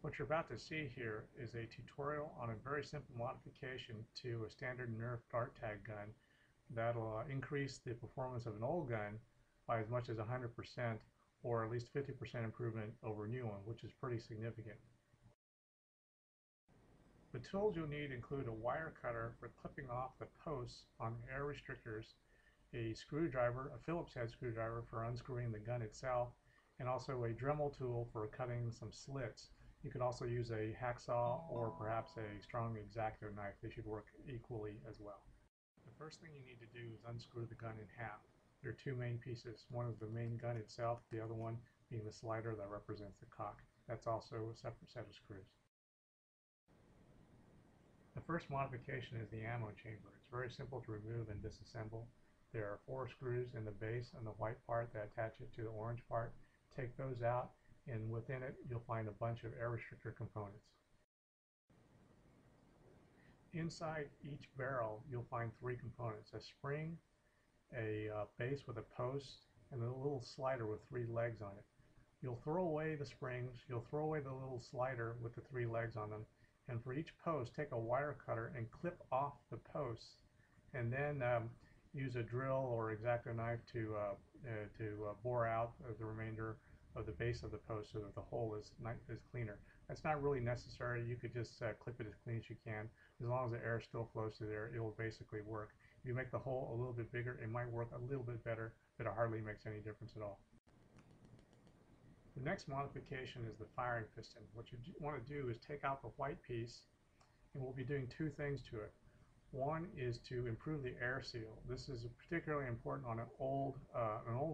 What you're about to see here is a tutorial on a very simple modification to a standard Nerf dart tag gun that'll increase the performance of an old gun by as much as 100% or at least 50% improvement over a new one, which is pretty significant. The tools you'll need include a wire cutter for clipping off the posts on air restrictors, a screwdriver, a Phillips head screwdriver for unscrewing the gun itself, and also a Dremel tool for cutting some slits. You could also use a hacksaw or perhaps a strong X-Acto knife. They should work equally as well. The first thing you need to do is unscrew the gun in half. There are two main pieces. One is the main gun itself, the other one being the slider that represents the cock. That's also a separate set of screws. The first modification is the ammo chamber. It's very simple to remove and disassemble. There are 4 screws in the base and the white part that attach it to the orange part. Take those out, and within it you'll find a bunch of air restrictor components. Inside each barrel you'll find 3 components: a spring, a base with a post, and a little slider with 3 legs on it. You'll throw away the springs, you'll throw away the little slider with the 3 legs on them, and for each post take a wire cutter and clip off the posts, and then use a drill or X-Acto knife to bore out the remainder of the base of the post so that the hole is cleaner. That's not really necessary. You could just clip it as clean as you can. As long as the air still flows through there, it will basically work. If you make the hole a little bit bigger, it might work a little bit better, but it hardly makes any difference at all. The next modification is the firing piston. What you want to do is take out the white piece, and we'll be doing 2 things to it. One is to improve the air seal. This is particularly important on an old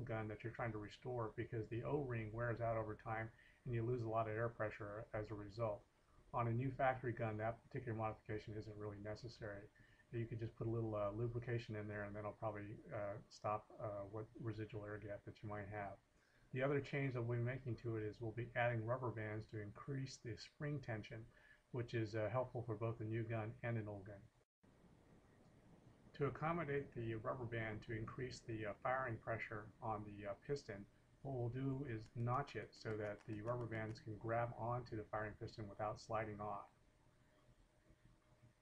gun that you're trying to restore, because the O-ring wears out over time and you lose a lot of air pressure as a result. On a new factory gun, that particular modification isn't really necessary. You could just put a little lubrication in there, and then it'll probably stop what residual air gap that you might have. The other change that we'll be making to it is we'll be adding rubber bands to increase the spring tension, which is helpful for both a new gun and an old gun. To accommodate the rubber band to increase the firing pressure on the piston, what we'll do is notch it so that the rubber bands can grab onto the firing piston without sliding off.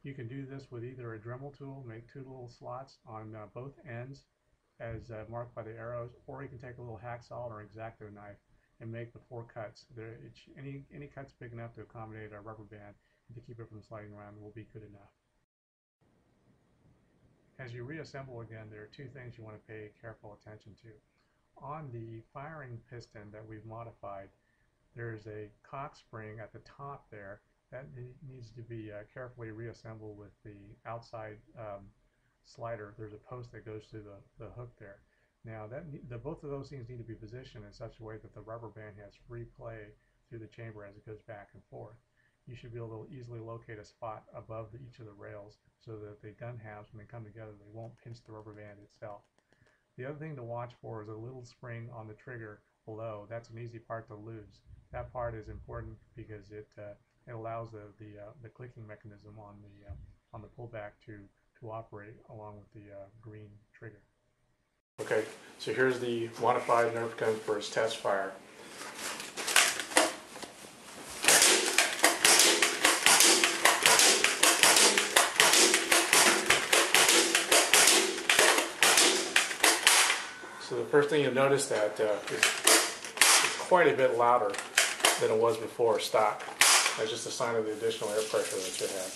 You can do this with either a Dremel tool, make 2 little slots on both ends as marked by the arrows, or you can take a little hacksaw or X-Acto knife and make the 4 cuts. Any cuts big enough to accommodate a rubber band and to keep it from sliding around will be good enough. As you reassemble again, there are 2 things you want to pay careful attention to. On the firing piston that we've modified, there's a cock spring at the top there that needs to be carefully reassembled with the outside slider. There's a post that goes through the hook there. Now both of those things need to be positioned in such a way that the rubber band has free play through the chamber as it goes back and forth. You should be able to easily locate a spot above each of the rails so that the gun halves, when they come together, they won't pinch the rubber band itself. The other thing to watch for is a little spring on the trigger below. That's an easy part to lose. That part is important because it allows the clicking mechanism on the pullback to operate along with the green trigger. Okay, so here's the modified Nerf gun for its test fire. So the first thing you'll notice that it's quite a bit louder than it was before stock. That's just a sign of the additional air pressure that you have.